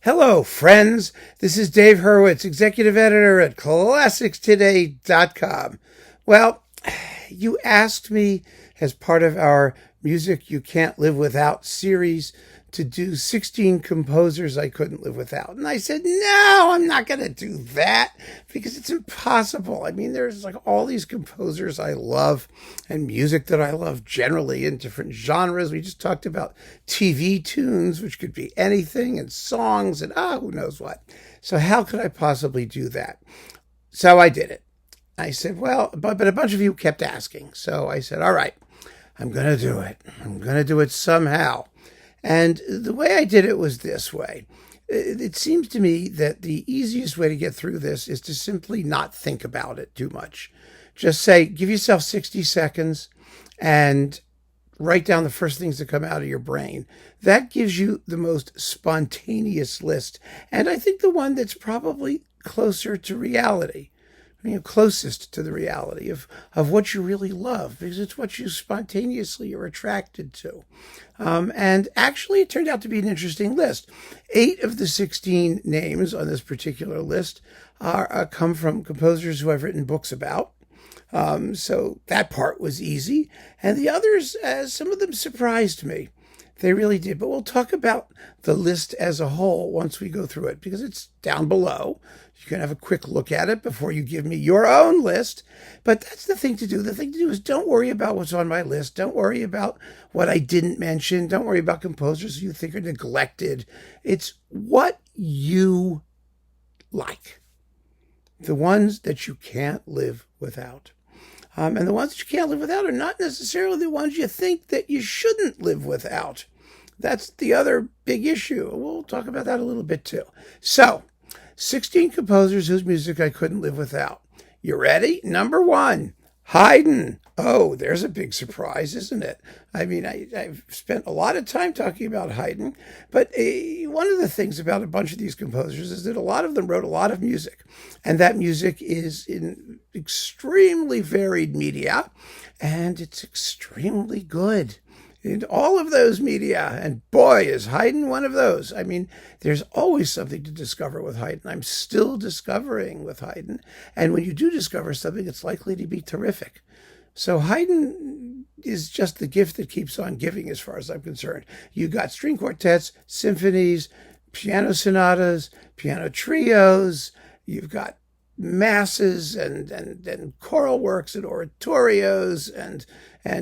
Hello, friends. This is Dave Hurwitz, executive editor at ClassicsToday.com. Well, you asked me as part of our Music You Can't Live Without series to do 16 composers I couldn't live without. And I said, no, I'm not going to do that because it's impossible. I mean, there's like all these composers I love and music that I love generally in different genres. We just talked about TV tunes, which could be anything, and songs and who knows what. So how could I possibly do that? So I did it. I said, well, but a bunch of you kept asking. So I said, all right, I'm going to do it. I'm going to do it somehow. And the way I did it was this way. It seems to me that the easiest way to get through this is to simply not think about it too much. Just say, give yourself 60 seconds and write down the first things that come out of your brain. That gives you the most spontaneous list. And I think the one that's probably closer to reality. Closest to the reality of what you really love, because it's what you spontaneously are attracted to. And actually, it turned out to be an interesting list. 8 of the 16 names on this particular list come from composers who I've written books about. So that part was easy. And the others, some of them surprised me. They really did. But we'll talk about the list as a whole once we go through it, because it's down below. You can have a quick look at it before you give me your own list. But that's the thing to do. The thing to do is don't worry about what's on my list. Don't worry about what I didn't mention. Don't worry about composers you think are neglected. It's what you like. The ones that you can't live without. And the ones that you can't live without are not necessarily the ones you think that you shouldn't live without. That's the other big issue. We'll talk about that a little bit too. So, 16 composers whose music I couldn't live without. You ready? Number 1, Haydn. Oh, there's a big surprise, isn't it? I mean, I've spent a lot of time talking about Haydn, but one of the things about a bunch of these composers is that a lot of them wrote a lot of music, and that music is in extremely varied media, and it's extremely good in all of those media. And boy, is Haydn one of those. I mean, there's always something to discover with Haydn. I'm still discovering with Haydn. And when you do discover something, it's likely to be terrific. So Haydn is just the gift that keeps on giving as far as I'm concerned. You got string quartets, symphonies, piano sonatas, piano trios. You've got masses and choral works and oratorios and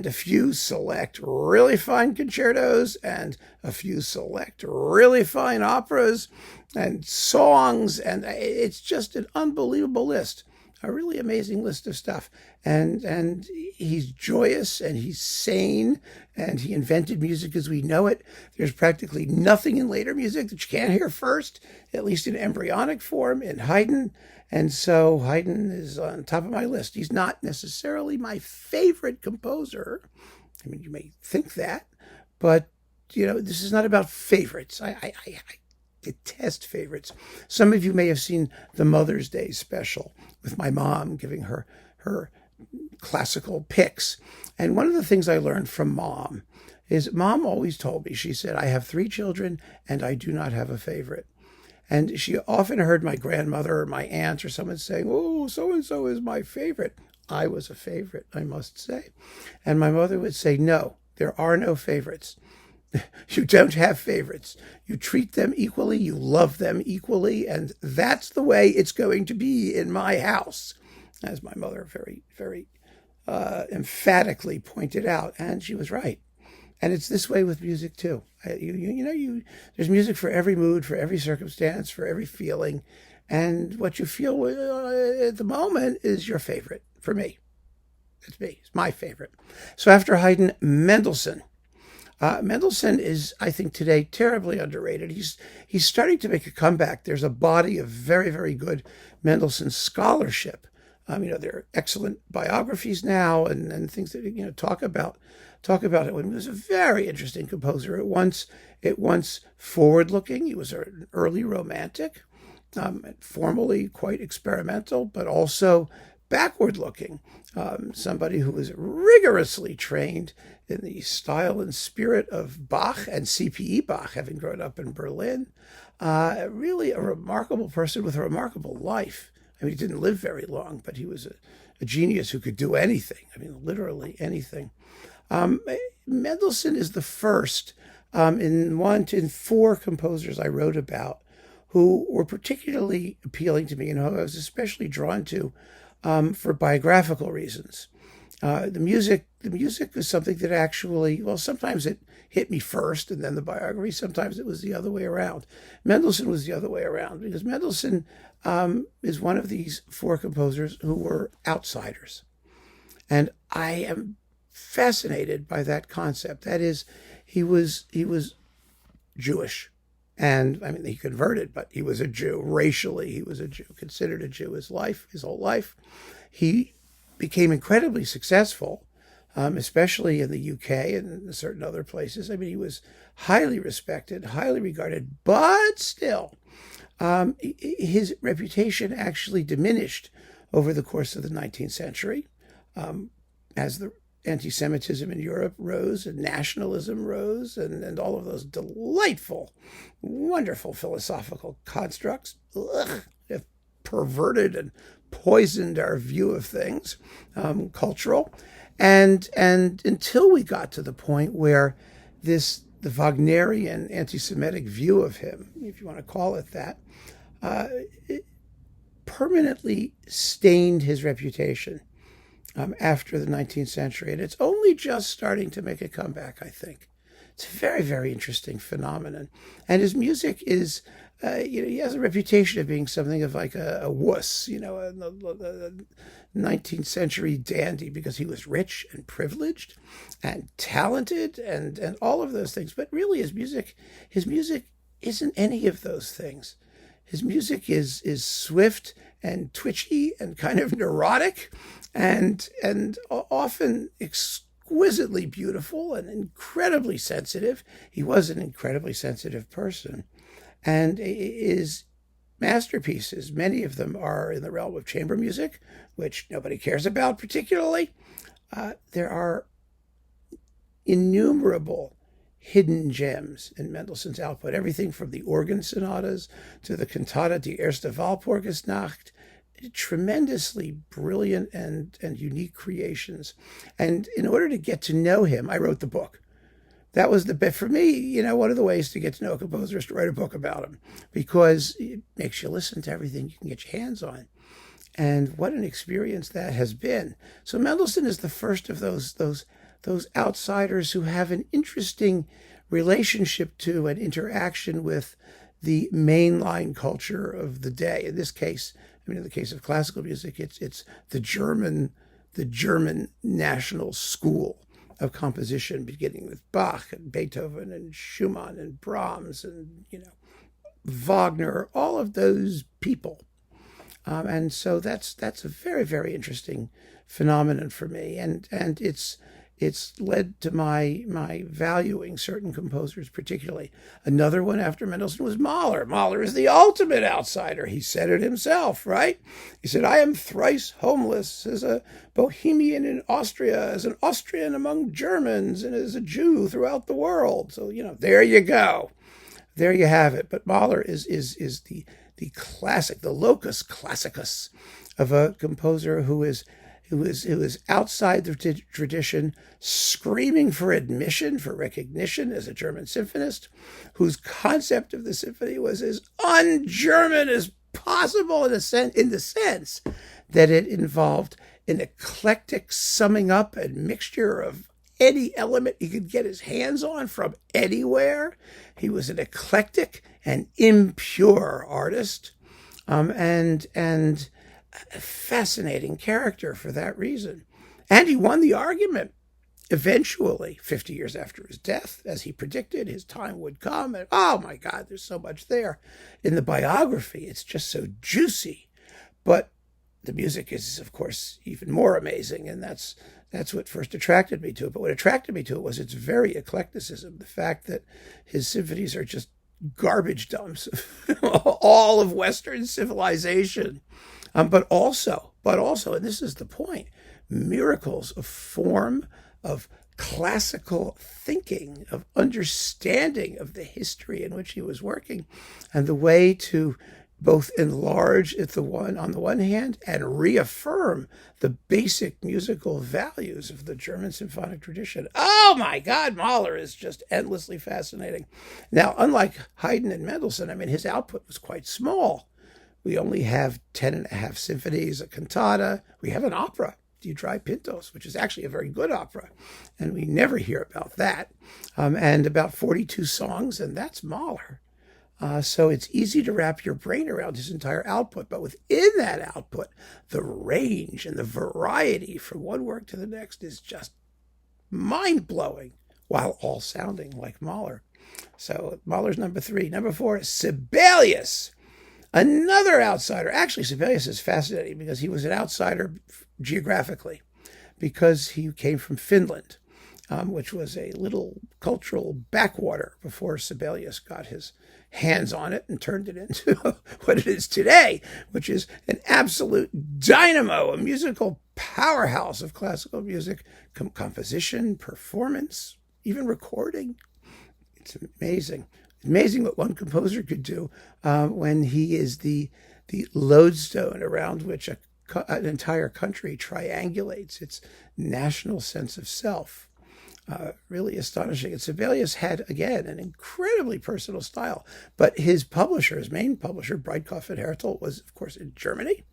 a few select really fine concertos and a few select really fine operas and songs, and it's just an unbelievable list. A really amazing list of stuff. And he's joyous and he's sane and he invented music as we know it. There's practically nothing in later music that you can't hear first, at least in embryonic form, in Haydn. And so Haydn is on top of my list. He's not necessarily my favorite composer. I mean, you may think that, but this is not about favorites. I detest favorites. Some of you may have seen the Mother's Day special with my mom giving her classical picks. And one of the things I learned from mom is mom always told me, she said, I have 3 children and I do not have a favorite. And she often heard my grandmother or my aunt or someone saying, oh, so-and-so is my favorite. I was a favorite, I must say. And my mother would say, no, there are no favorites. You don't have favorites. You treat them equally. You love them equally. And that's the way it's going to be in my house, as my mother very, very emphatically pointed out. And she was right. And it's this way with music, too. There's music for every mood, for every circumstance, for every feeling. And what you feel at the moment is your favorite for me. It's me. It's my favorite. So after Haydn, Mendelssohn. Mendelssohn is, I think, today terribly underrated. He's starting to make a comeback. There's a body of very, very good Mendelssohn scholarship. There are excellent biographies now and things that talk about it. When he was a very interesting composer. At once forward-looking. He was an early romantic, formally quite experimental, but also backward looking, somebody who was rigorously trained in the style and spirit of Bach and CPE Bach, having grown up in Berlin. Really a remarkable person with a remarkable life. I mean, he didn't live very long, but he was a genius who could do anything. I mean, literally anything. Mendelssohn is the first in 4 composers I wrote about who were particularly appealing to me and who I was especially drawn to for biographical reasons. The music was something that actually, well, sometimes it hit me first and then the biography. Sometimes it was the other way around. Mendelssohn was the other way around because Mendelssohn is one of these 4 composers who were outsiders. And I am fascinated by that concept. That is, he was Jewish. And I mean, he converted, but he was a Jew. Racially, he was a Jew, considered a Jew his whole life. He became incredibly successful, especially in the UK and in certain other places. I mean, he was highly respected, highly regarded, but still, his reputation actually diminished over the course of the 19th century as the anti-Semitism in Europe rose and nationalism rose and all of those delightful, wonderful philosophical constructs have perverted and poisoned our view of things, cultural. And until we got to the point where the Wagnerian anti-Semitic view of him, if you want to call it that, it permanently stained his reputation after the 19th century. And it's only just starting to make a comeback, I think. It's a very, very interesting phenomenon. And his music is, he has a reputation of being something of like a wuss, a 19th century dandy, because he was rich and privileged and talented and all of those things. But really his music isn't any of those things. His music is swift and twitchy and kind of neurotic and often exquisitely beautiful and incredibly sensitive. He was an incredibly sensitive person. And his masterpieces, many of them are in the realm of chamber music, which nobody cares about particularly. There are innumerable hidden gems in Mendelssohn's output, everything from the organ sonatas to the cantata Die erste Walpurgisnacht, tremendously brilliant and unique creations. And in order to get to know him, I wrote the book. That was the best for me. One of the ways to get to know a composer is to write a book about him, because it makes you listen to everything you can get your hands on. And what an experience that has been. So Mendelssohn is the first of those outsiders who have an interesting relationship to and interaction with the mainline culture of the day. In this case, in the case of classical music, it's the German national school of composition, beginning with Bach and Beethoven and Schumann and Brahms and Wagner, all of those people. And so that's a very, very interesting phenomenon for me, and it's led to my valuing certain composers particularly. Another one after Mendelssohn was Mahler. Mahler is the ultimate outsider. He said it himself, right? He said, "I am thrice homeless as a Bohemian in Austria, as an Austrian among Germans, and as a Jew throughout the world." So, there you go. There you have it. But Mahler is the classic, the locus classicus of a composer who is outside the tradition, screaming for admission, for recognition as a German symphonist, whose concept of the symphony was as un-German as possible in the sense that it involved an eclectic summing up and mixture of any element he could get his hands on from anywhere. He was an eclectic and impure artist, and a fascinating character for that reason. And he won the argument eventually, 50 years after his death. As he predicted, his time would come. And oh my God, there's so much there. In the biography, it's just so juicy. But the music is, of course, even more amazing. And that's what first attracted me to it. But what attracted me to it was its very eclecticism. The fact that his symphonies are just garbage dumps, all of Western civilization. But also but also, and this is the point, miracles of form, of classical thinking, of understanding of the history in which he was working, and the way to both enlarge on the one hand and reaffirm the basic musical values of the German symphonic tradition. Oh my God, Mahler is just endlessly fascinating. Now, unlike Haydn and Mendelssohn, I mean, his output was quite small. We only have 10 and a half symphonies, a cantata. We have an opera, Die Drei Pintos, which is actually a very good opera, and we never hear about that, and about 42 songs, and that's Mahler. So it's easy to wrap your brain around his entire output, but within that output, the range and the variety from one work to the next is just mind-blowing, while all sounding like Mahler. So Mahler's number 3. Number 4 is Sibelius, another outsider. Actually, Sibelius is fascinating because he was an outsider geographically, because he came from Finland, which was a little cultural backwater before Sibelius got his hands on it and turned it into what it is today, which is an absolute dynamo, a musical powerhouse of classical music, composition, performance, even recording. It's amazing. Amazing what one composer could do when he is the lodestone around which an entire country triangulates its national sense of self. Really astonishing. And Sibelius had, again, an incredibly personal style. But his publisher, his main publisher, Breitkopf and Härtel, was, of course, in Germany.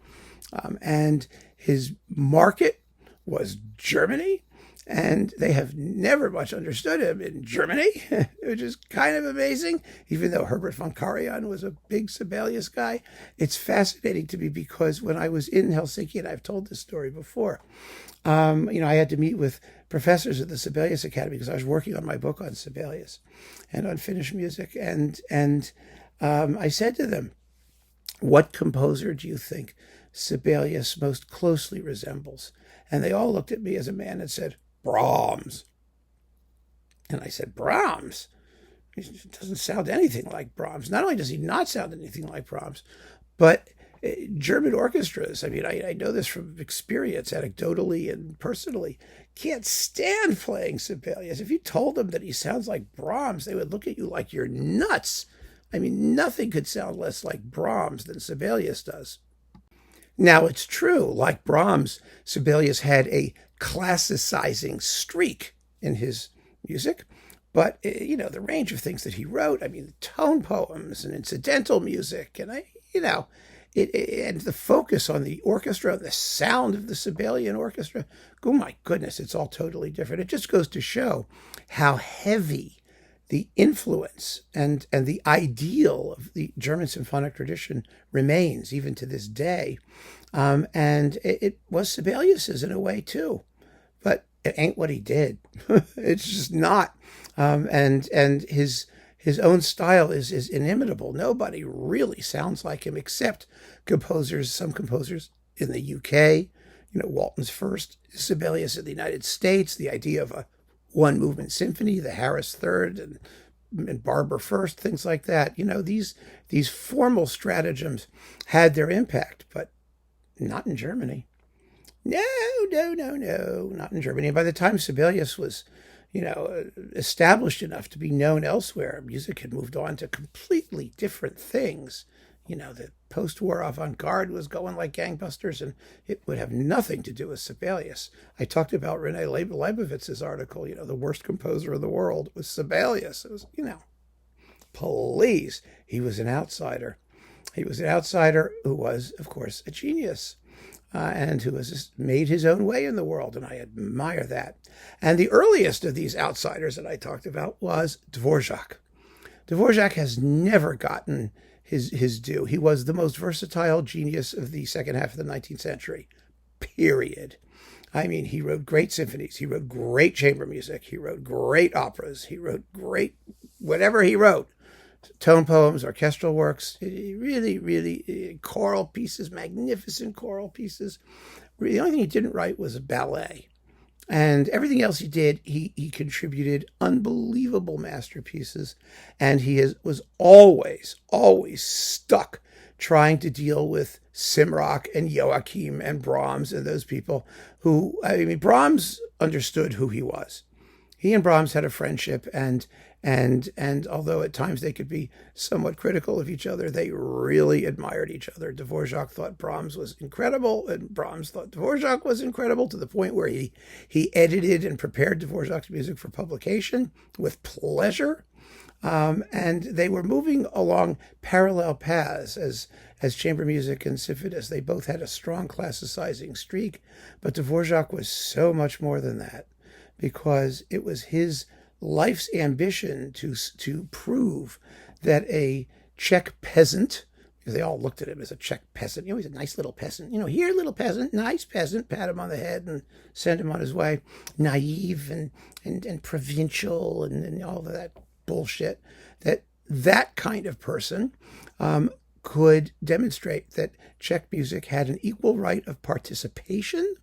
And his market was Germany. And they have never much understood him in Germany, which is kind of amazing. Even though Herbert von Karajan was a big Sibelius guy, it's fascinating to me because when I was in Helsinki, and I've told this story before, I had to meet with professors at the Sibelius Academy because I was working on my book on Sibelius and on Finnish music. And I said to them, what composer do you think Sibelius most closely resembles? And they all looked at me as a man and said, Brahms. And I said, Brahms? It doesn't sound anything like Brahms. Not only does he not sound anything like Brahms, but German orchestras, I mean, I know this from experience, anecdotally and personally, can't stand playing Sibelius. If you told them that he sounds like Brahms, they would look at you like you're nuts. I mean, nothing could sound less like Brahms than Sibelius does. Now, it's true, like Brahms, Sibelius had a classicizing streak in his music, but, the range of things that he wrote, I mean, tone poems and incidental music, and, and the focus on the orchestra, the sound of the Sibelian orchestra, oh my goodness, it's all totally different. It just goes to show how heavy the influence and the ideal of the German symphonic tradition remains even to this day. And it was Sibelius's in a way too, but it ain't what he did. It's just not. And his own style is inimitable. Nobody really sounds like him except some composers in the UK, Walton's first, Sibelius in the United States, the idea of a one movement symphony, the Harris Third and Barber First, things like that. These formal stratagems had their impact, but not in Germany. No, not in Germany. And by the time Sibelius was, established enough to be known elsewhere, music had moved on to completely different things. The post-war avant-garde was going like gangbusters, and it would have nothing to do with Sibelius. I talked about René Leibovitz's article, the worst composer in the world was Sibelius. It was, please, he was an outsider. He was an outsider who was, of course, a genius, and who has made his own way in the world, and I admire that. And the earliest of these outsiders that I talked about was Dvořák. Dvořák has never gotten his due. He was the most versatile genius of the second half of the 19th century, period. I mean, he wrote great symphonies. He wrote great chamber music. He wrote great operas. He wrote great, whatever he wrote, tone poems, orchestral works, really choral pieces, magnificent choral pieces. The only thing he didn't write was a ballet. And everything else he did, he contributed unbelievable masterpieces. And he was always stuck trying to deal with Simrock and Joachim and Brahms and those people who, I mean, Brahms understood who he was. He and Brahms had a friendship, and although at times they could be somewhat critical of each other, they really admired each other. Dvořák thought Brahms was incredible, and Brahms thought Dvořák was incredible, to the point where he edited and prepared Dvořák's music for publication with pleasure. And they were moving along parallel paths as chamber music and symphonists. They both had a strong classicizing streak, but Dvořák was so much more than that, because it was his life's ambition to prove that a Czech peasant, because they all looked at him as a Czech peasant, he's a nice little peasant, here, little peasant, nice peasant, pat him on the head and send him on his way, naive and provincial and all of that bullshit, that kind of person could demonstrate that Czech music had an equal right of participation,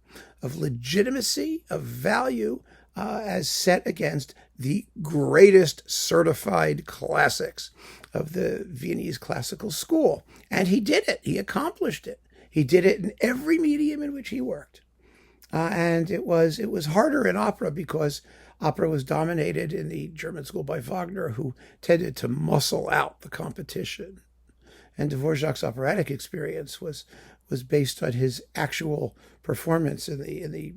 of legitimacy, of value, as set against the greatest certified classics of the Viennese classical school. And he did it. He accomplished it. He did it in every medium in which he worked. And it was harder in opera, because opera was dominated in the German school by Wagner, who tended to muscle out the competition. And Dvořák's operatic experience was based on his actual performance in the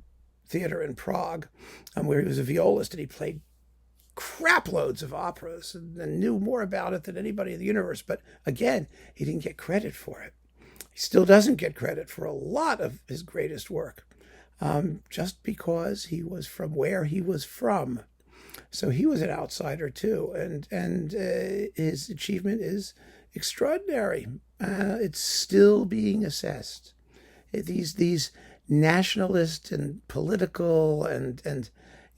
theater in Prague, where he was a violist, and he played crap loads of operas and knew more about it than anybody in the universe. But again, he didn't get credit for it. He still doesn't get credit for a lot of his greatest work, just because he was from where he was from. So he was an outsider too, and his achievement is extraordinary. It's still being assessed. These nationalist and political and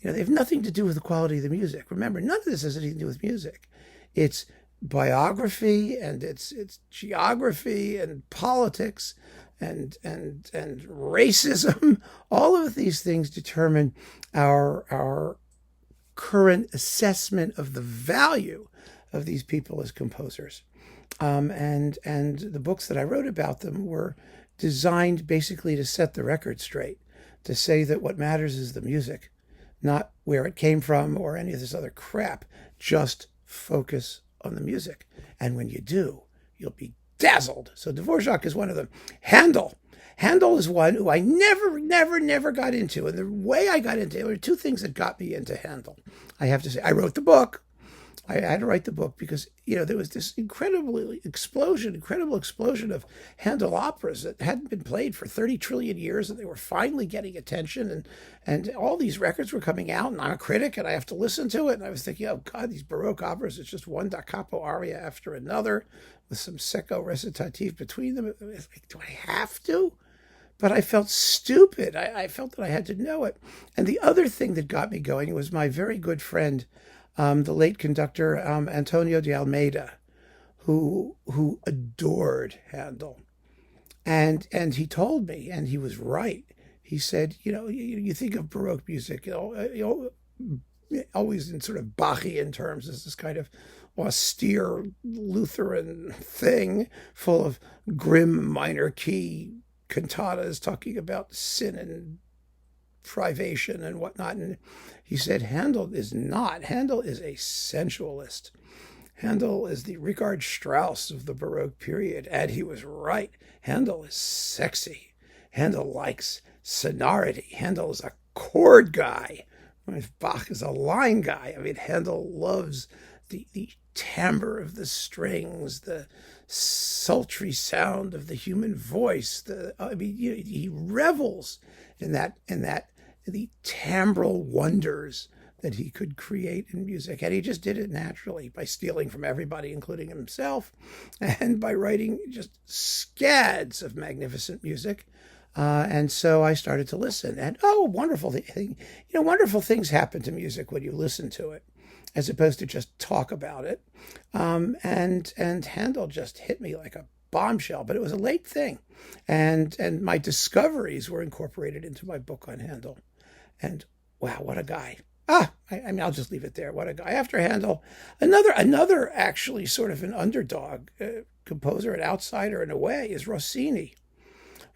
they have nothing to do with the quality of the music. Remember, none of this has anything to do with music. It's biography, and it's geography and politics and racism. All of these things determine our current assessment of the value of these people as composers. And the books that I wrote about them were designed basically to set the record straight, to say that what matters is the music, not where it came from or any of this other crap. Just focus on the music. And when you do, you'll be dazzled. So Dvořák is one of them. Handel is one who I never got into. And the way I got into it, there were two things that got me into Handel. I have to say, I wrote the book. I had to write the book because, there was this incredible explosion of Handel operas that hadn't been played for 30 trillion years, and they were finally getting attention, and all these records were coming out, and I'm a critic, and I have to listen to it, and I was thinking, oh God, these Baroque operas, it's just one da capo aria after another with some secco recitative between them. Like, do I have to? But I felt stupid. I felt that I had to know it. And the other thing that got me going was my very good friend, the late conductor Antonio de Almeida, who adored Handel, and he told me, and he was right. He said, you think of Baroque music, always in sort of Bachian terms, as this kind of austere Lutheran thing, full of grim minor key cantatas talking about sin and privation and whatnot. And he said Handel is not. Handel is a sensualist. Handel is the Richard Strauss of the Baroque period, and he was right. Handel is sexy. Handel likes sonority. Handel is a chord guy. Bach is a line guy. Handel loves the timbre of the strings, the sultry sound of the human voice. He revels in the timbral wonders that he could create in music. And he just did it naturally by stealing from everybody, including himself, and by writing just scads of magnificent music. And so I started to listen, and wonderful things happen to music when you listen to it, as opposed to just talk about it. And Handel just hit me like a bombshell, but it was a late thing. And my discoveries were incorporated into my book on Handel. And wow, what a guy. I mean, I'll just leave it there. What a guy. After Handel, another actually sort of an underdog composer, an outsider in a way, is Rossini.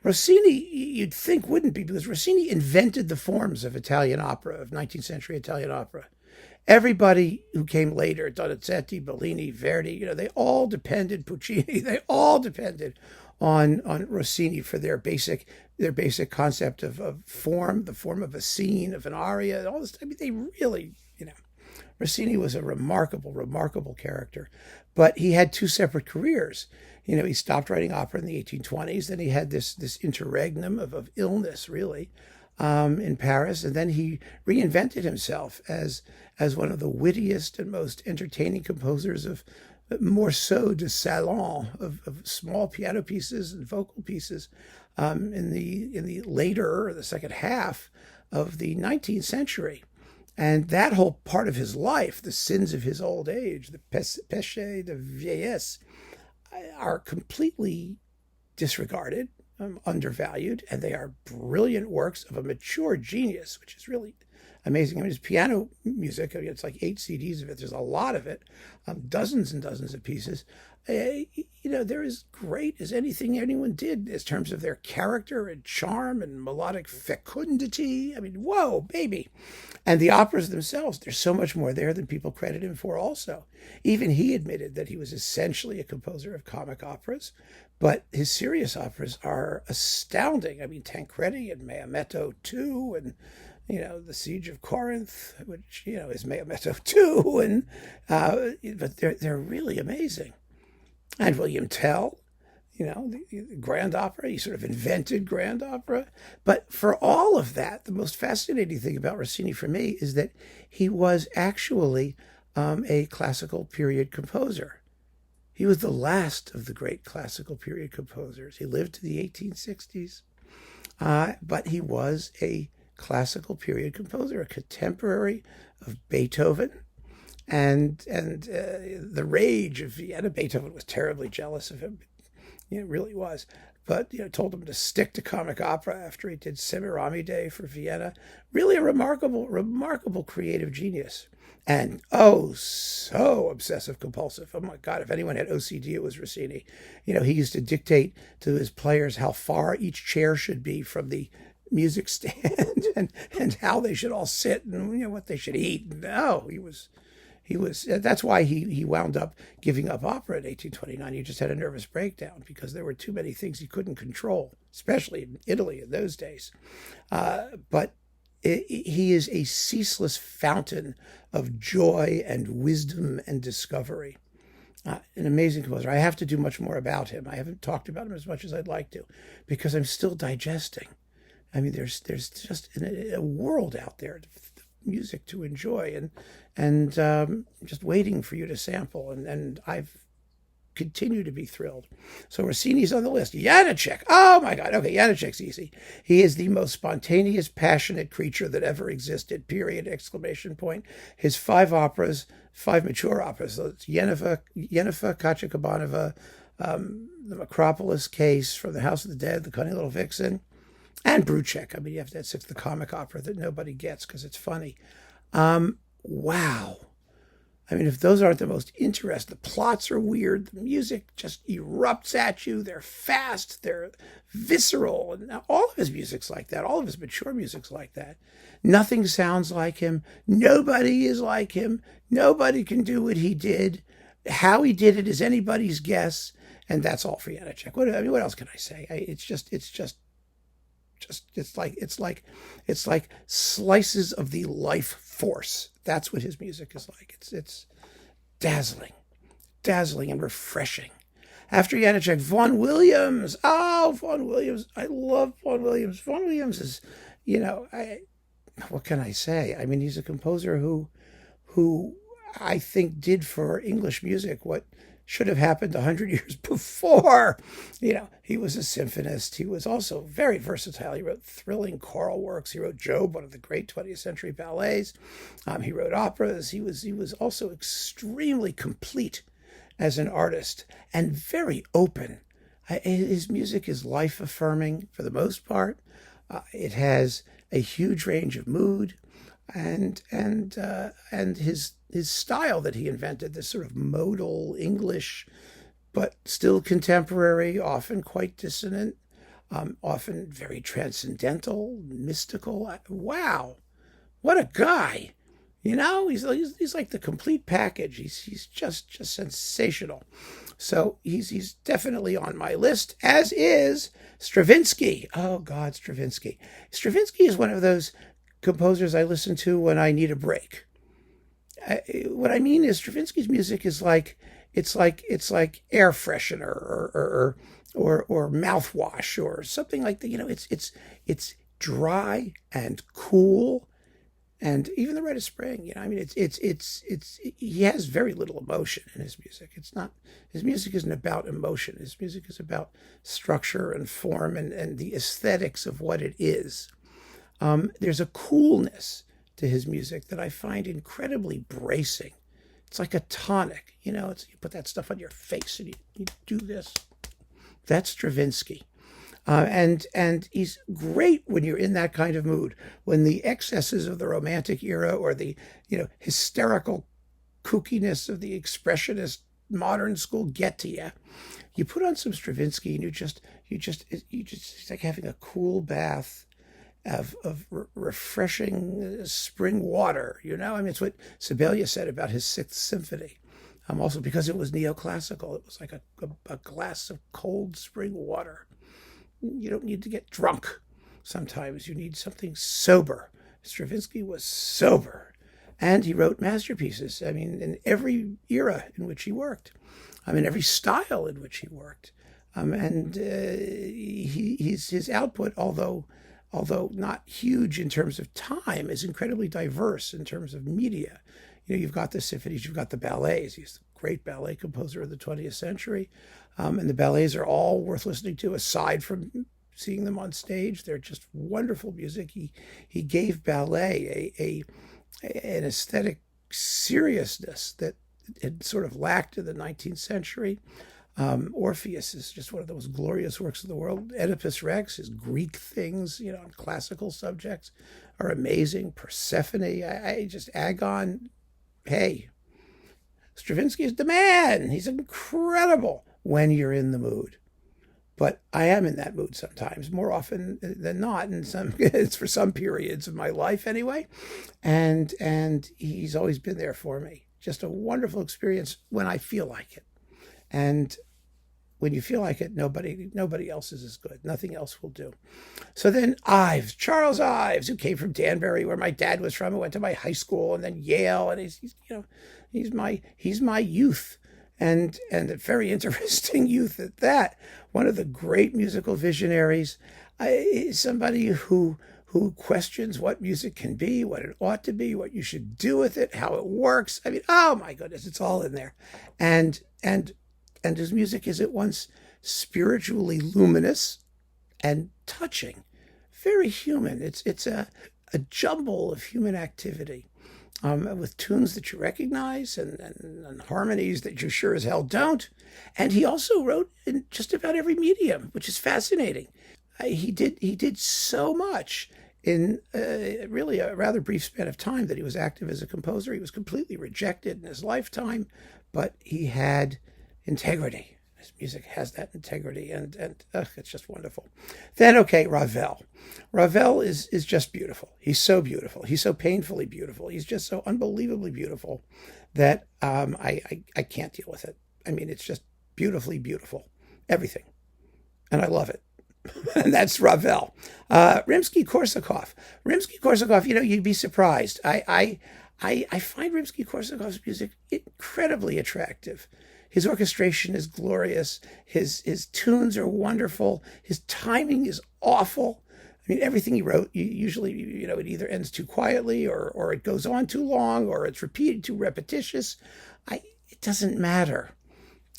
Rossini, you'd think wouldn't be, because Rossini invented the forms of Italian opera, of 19th century Italian opera. Everybody who came later, Donizetti, Bellini, Verdi, they all depended, Puccini, they all depended on Rossini for their basic concept of form, the form of a scene, of an aria, all this. I mean, they really, Rossini was a remarkable character, but he had two separate careers. He stopped writing opera in the 1820s. Then he had this interregnum of illness, really, in Paris, and then he reinvented himself as one of the wittiest and most entertaining composers of morceaux de salon, of small piano pieces and vocal pieces, in the later, or the second half of the 19th century. And that whole part of his life, the sins of his old age, the péché de vieillesse, are completely disregarded, undervalued, and they are brilliant works of a mature genius, which is really amazing. I mean, his piano music, it's like 8 CDs of it. There's a lot of it, dozens and dozens of pieces. They're as great as anything anyone did in terms of their character and charm and melodic fecundity. I mean, whoa, baby. And the operas themselves, there's so much more there than people credit him for also. Even he admitted that he was essentially a composer of comic operas, but his serious operas are astounding. I mean, Tancredi and Maometto too, and the Siege of Corinth, which, is Maometto too, and but they're really amazing. And William Tell, the grand opera, he sort of invented grand opera. But for all of that, the most fascinating thing about Rossini for me is that he was actually a classical period composer. He was the last of the great classical period composers. He lived to the 1860s, but he was a classical period composer, a contemporary of Beethoven, and the rage of Vienna. Beethoven was terribly jealous of him. It really was. But told him to stick to comic opera after he did Semiramide for Vienna. Really a remarkable creative genius. And so obsessive compulsive. Oh my God, if anyone had OCD, it was Rossini. He used to dictate to his players how far each chair should be from the music stand and how they should all sit and what they should eat. No, he was that's why he wound up giving up opera in 1829. He just had a nervous breakdown because there were too many things he couldn't control, especially in Italy in those days. But he is a ceaseless fountain of joy and wisdom and discovery. An amazing composer. I have to do much more about him. I haven't talked about him as much as I'd like to because I'm still digesting. I mean, there's just a world out there of music to enjoy, and just waiting for you to sample. And I've continued to be thrilled. So Rossini's on the list. Janáček. Oh my God. Okay, Janáček's easy. He is the most spontaneous, passionate creature that ever existed. Period. Exclamation point. His 5 mature operas. So it's Yennefer, Copacabana, the Macropolis Case, From the House of the Dead, The Cunning Little Vixen, and Bruchek. I mean, that's the comic opera that nobody gets because it's funny. Wow. I mean, if those aren't the most interesting, the plots are weird, the music just erupts at you, they're fast, they're visceral, and all of his music's like that, all of his mature music's like that. Nothing sounds like him, nobody is like him, nobody can do what he did. How he did it is anybody's guess, and that's all for Janáček. What else can I say? It's like slices of the life force. That's what his music is like. It's dazzling and refreshing. After Janáček, Vaughan Williams. Oh, Vaughan Williams. I love Vaughan Williams. Vaughan Williams is, what can I say? I mean, he's a composer who I think did for English music what should have happened 100 years before. He was a symphonist. He was also very versatile. He wrote thrilling choral works. He wrote Job, one of the great 20th century ballets. He wrote operas. He was also extremely complete as an artist and very open. His music is life-affirming for the most part. It has a huge range of mood. and his style that he invented, this sort of modal English, but still contemporary, often quite dissonant, often very transcendental, mystical. Wow, what a guy! You know, he's like the complete package. He's just sensational. So he's definitely on my list, as is Stravinsky. Oh God, Stravinsky. Stravinsky is one of those composers I listen to when I need a break. What I mean is Stravinsky's music is like it's like air freshener or mouthwash or something like that. You know, it's dry and cool, and even the Red of Spring. You know, I mean, it's he has very little emotion in his music. It's not his music isn't about emotion. His music is about structure and form and the aesthetics of what it is. There's a coolness to his music that I find incredibly bracing. It's like a tonic, you know. You put that stuff on your face and you do this. That's Stravinsky, and he's great when you're in that kind of mood. When the excesses of the Romantic era or the hysterical kookiness of the expressionist modern school get to you, you put on some Stravinsky and you just it's like having a cool bath of refreshing spring water. You know, I mean, it's what Sibelius said about his Sixth Symphony. Also, because it was neoclassical, it was like a glass of cold spring water. You don't need to get drunk. Sometimes you need something sober. Stravinsky was sober, and he wrote masterpieces. I mean, in every era in which he worked, every style in which he worked, and his output, although not huge in terms of time, is incredibly diverse in terms of media. You know, you've got the symphonies, you've got the ballets. He's the great ballet composer of the 20th century. And the ballets are all worth listening to, aside from seeing them on stage. They're just wonderful music. He gave ballet an aesthetic seriousness that had sort of lacked in the 19th century. Orpheus is just one of the most glorious works of the world. Oedipus Rex, his Greek things, on classical subjects, are amazing. Persephone, I just Agon. Hey, Stravinsky is the man. He's incredible when you're in the mood. But I am in that mood sometimes, more often than not. And it's for some periods of my life anyway. And he's always been there for me. Just a wonderful experience when I feel like it. And when you feel like it, nobody else is as good. Nothing else will do. So then Charles Ives, who came from Danbury, where my dad was from, who went to my high school, and then Yale, and he's my youth, and a very interesting youth at that. One of the great musical visionaries, somebody who questions what music can be, what it ought to be, what you should do with it, how it works. I mean, oh my goodness, it's all in there, and his music is at once spiritually luminous and touching, very human. It's a jumble of human activity, with tunes that you recognize and harmonies that you sure as hell don't. And he also wrote in just about every medium, which is fascinating. He did so much in really a rather brief span of time that he was active as a composer. He was completely rejected in his lifetime, but he had integrity. His music has that integrity, and it's just wonderful. Then, okay, Ravel. Ravel is just beautiful. He's so beautiful. He's so painfully beautiful. He's just so unbelievably beautiful that I can't deal with it. I mean, it's just beautifully beautiful. Everything. And I love it. And that's Ravel. Rimsky-Korsakov. Rimsky-Korsakov, you'd be surprised. I find Rimsky-Korsakov's music incredibly attractive. His orchestration is glorious. His tunes are wonderful. His timing is awful. I mean, everything he wrote, usually, it either ends too quietly or it goes on too long or it's repeated too repetitious. It doesn't matter.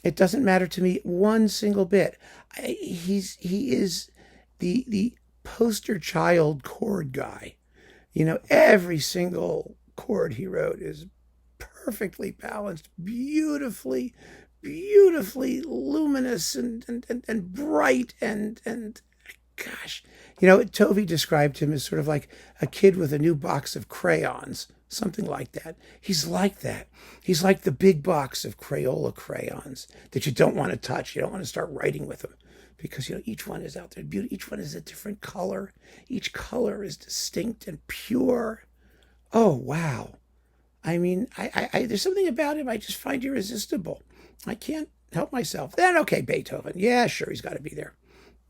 It doesn't matter to me one single bit. He is the poster child chord guy. Every single chord he wrote is perfectly balanced, beautifully luminous and bright and gosh. You know, Tovey described him as sort of like a kid with a new box of crayons, something like that. He's like that. He's like the big box of Crayola crayons that you don't want to touch. You don't want to start writing with them because, you know, each one is out there. Each one is a different color. Each color is distinct and pure. Oh, wow. I mean, I there's something about him I just find irresistible. I can't help myself. Then, okay, Beethoven. Yeah, sure, he's got to be there.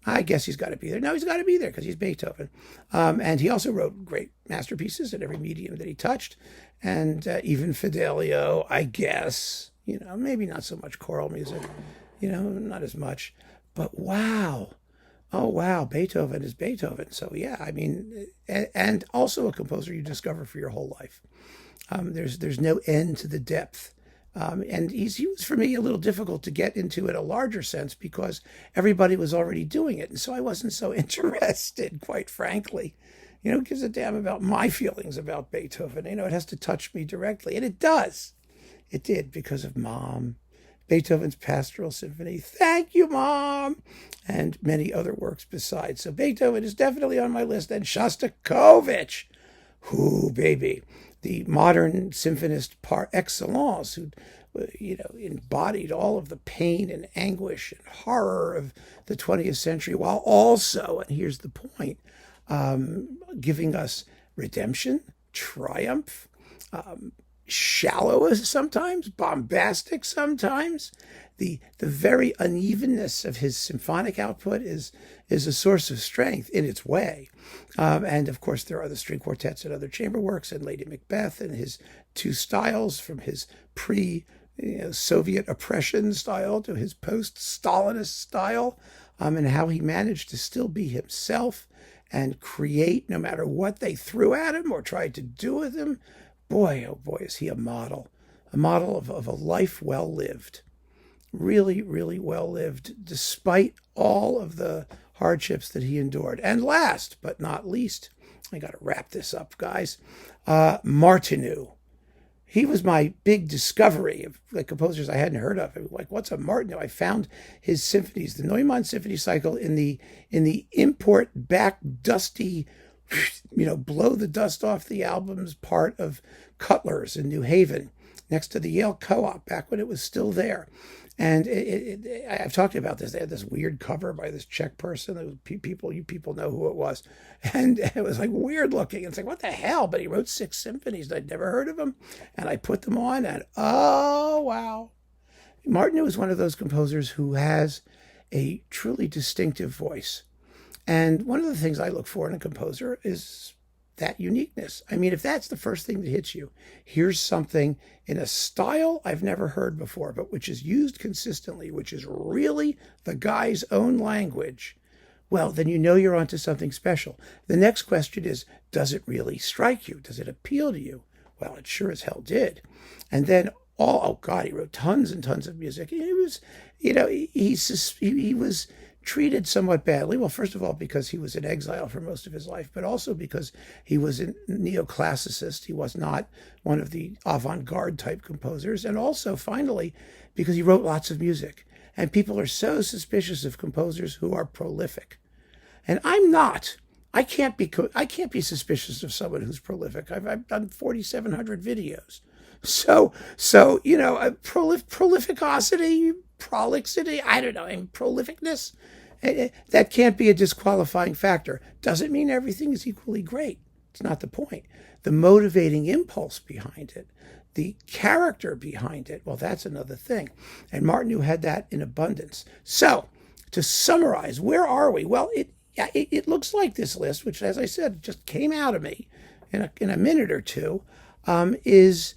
I guess he's got to be there. No, he's got to be there because he's Beethoven. And he also wrote great masterpieces in every medium that he touched. And even Fidelio, I guess, you know, maybe not so much choral music, you know, not as much. But wow. Oh, wow, Beethoven is Beethoven. So, yeah, I mean, and also a composer you discover for your whole life. There's no end to the depth. And he was, for me, a little difficult to get into in a larger sense because everybody was already doing it. And so I wasn't so interested, quite frankly. You know, who gives a damn about my feelings about Beethoven? You know, it has to touch me directly. And it does. It did because of Mom. Beethoven's Pastoral Symphony. Thank you, Mom. And many other works besides. So Beethoven is definitely on my list. And Shostakovich. Whoo, baby. The modern symphonist par excellence, who, you know, embodied all of the pain and anguish and horror of the 20th century, while also, and here's the point, giving us redemption, triumph, shallow sometimes, bombastic sometimes. The very unevenness of his symphonic output is a source of strength in its way. And of course, there are the string quartets and other chamber works and Lady Macbeth and his two styles from his pre-Soviet oppression style to his post-Stalinist style, and how he managed to still be himself and create no matter what they threw at him or tried to do with him. Boy, oh boy, is he a model of a life well lived. Really, really well lived, despite all of the hardships that he endured. And last but not least, I got to wrap this up, guys. Martinu. He was my big discovery of like composers I hadn't heard of. Like, what's a Martinu? I found his symphonies, the Neumann Symphony Cycle, in the import back dusty, you know, blow the dust off the albums part of Cutler's in New Haven, next to the Yale Co-op, back when it was still there. And I've talked about this. They had this weird cover by this Czech person. You people know who it was. And it was like weird looking. It's like, what the hell? But he wrote 6 symphonies. I'd never heard of him. And I put them on and, oh, wow. Martinu is one of those composers who has a truly distinctive voice. And one of the things I look for in a composer is that uniqueness. I mean, if that's the first thing that hits you, here's something in a style I've never heard before, but which is used consistently, which is really the guy's own language, well, then you know you're onto something special. The next question is, does it really strike you? Does it appeal to you? Well, it sure as hell did. And then oh God, he wrote tons and tons of music. He was, you know, he was treated somewhat badly. Well, first of all, because he was in exile for most of his life, but also because he was a neoclassicist. He was not one of the avant-garde type composers. And also, finally, because he wrote lots of music. And people are so suspicious of composers who are prolific. And I'm not. I can't be suspicious of someone who's prolific. I've done 4,700 videos. So you know, prolificosity, prolixity, I don't know, and prolificness, that can't be a disqualifying factor. Doesn't mean everything is equally great. It's not the point. The motivating impulse behind it, the character behind it, well, that's another thing. And Martinu had that in abundance. So, to summarize, where are we? Well, it looks like this list, which, as I said, just came out of me in a minute or two, is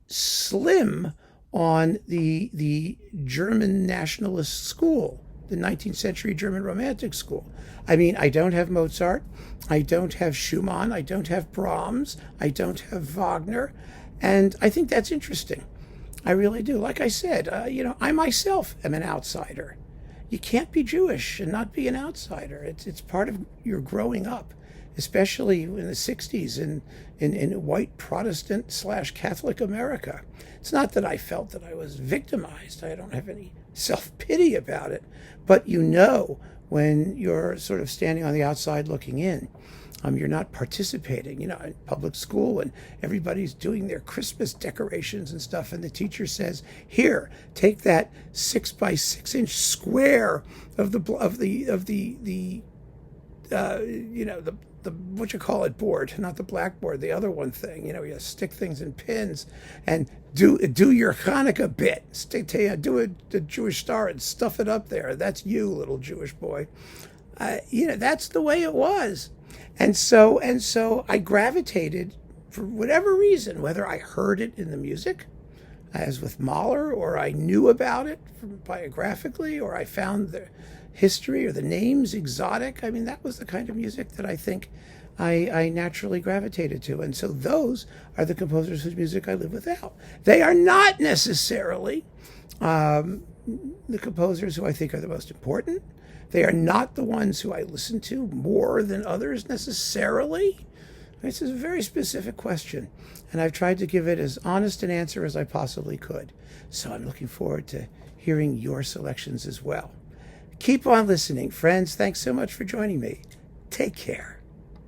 slim on the German nationalist school, the 19th century German Romantic school. I mean, I don't have Mozart, I don't have Schumann, I don't have Brahms, I don't have Wagner, and I think that's interesting. I really do. Like I said, you know, I myself am an outsider. You can't be Jewish and not be an outsider. It's part of your growing up, especially in the 60s in white Protestant / Catholic America. It's not that I felt that I was victimized. I don't have any self-pity about it. But you know when you're sort of standing on the outside looking in. You're not participating, in public school, and everybody's doing their Christmas decorations and stuff, and the teacher says, "Here, take that 6 by 6 inch square of the what you call it, board, not the blackboard, the other one thing. You stick things in pins and do your Hanukkah bit. Do a Jewish star and stuff it up there. That's you, little Jewish boy." That's the way it was. And so I gravitated, for whatever reason, whether I heard it in the music, as with Mahler, or I knew about it biographically, or I found the history or the names exotic. I mean, that was the kind of music that I think I naturally gravitated to. And so those are the composers whose music I live without. They are not necessarily the composers who I think are the most important. They are not the ones who I listen to more than others necessarily. This is a very specific question, and I've tried to give it as honest an answer as I possibly could. So I'm looking forward to hearing your selections as well. Keep on listening, friends. Thanks so much for joining me. Take care.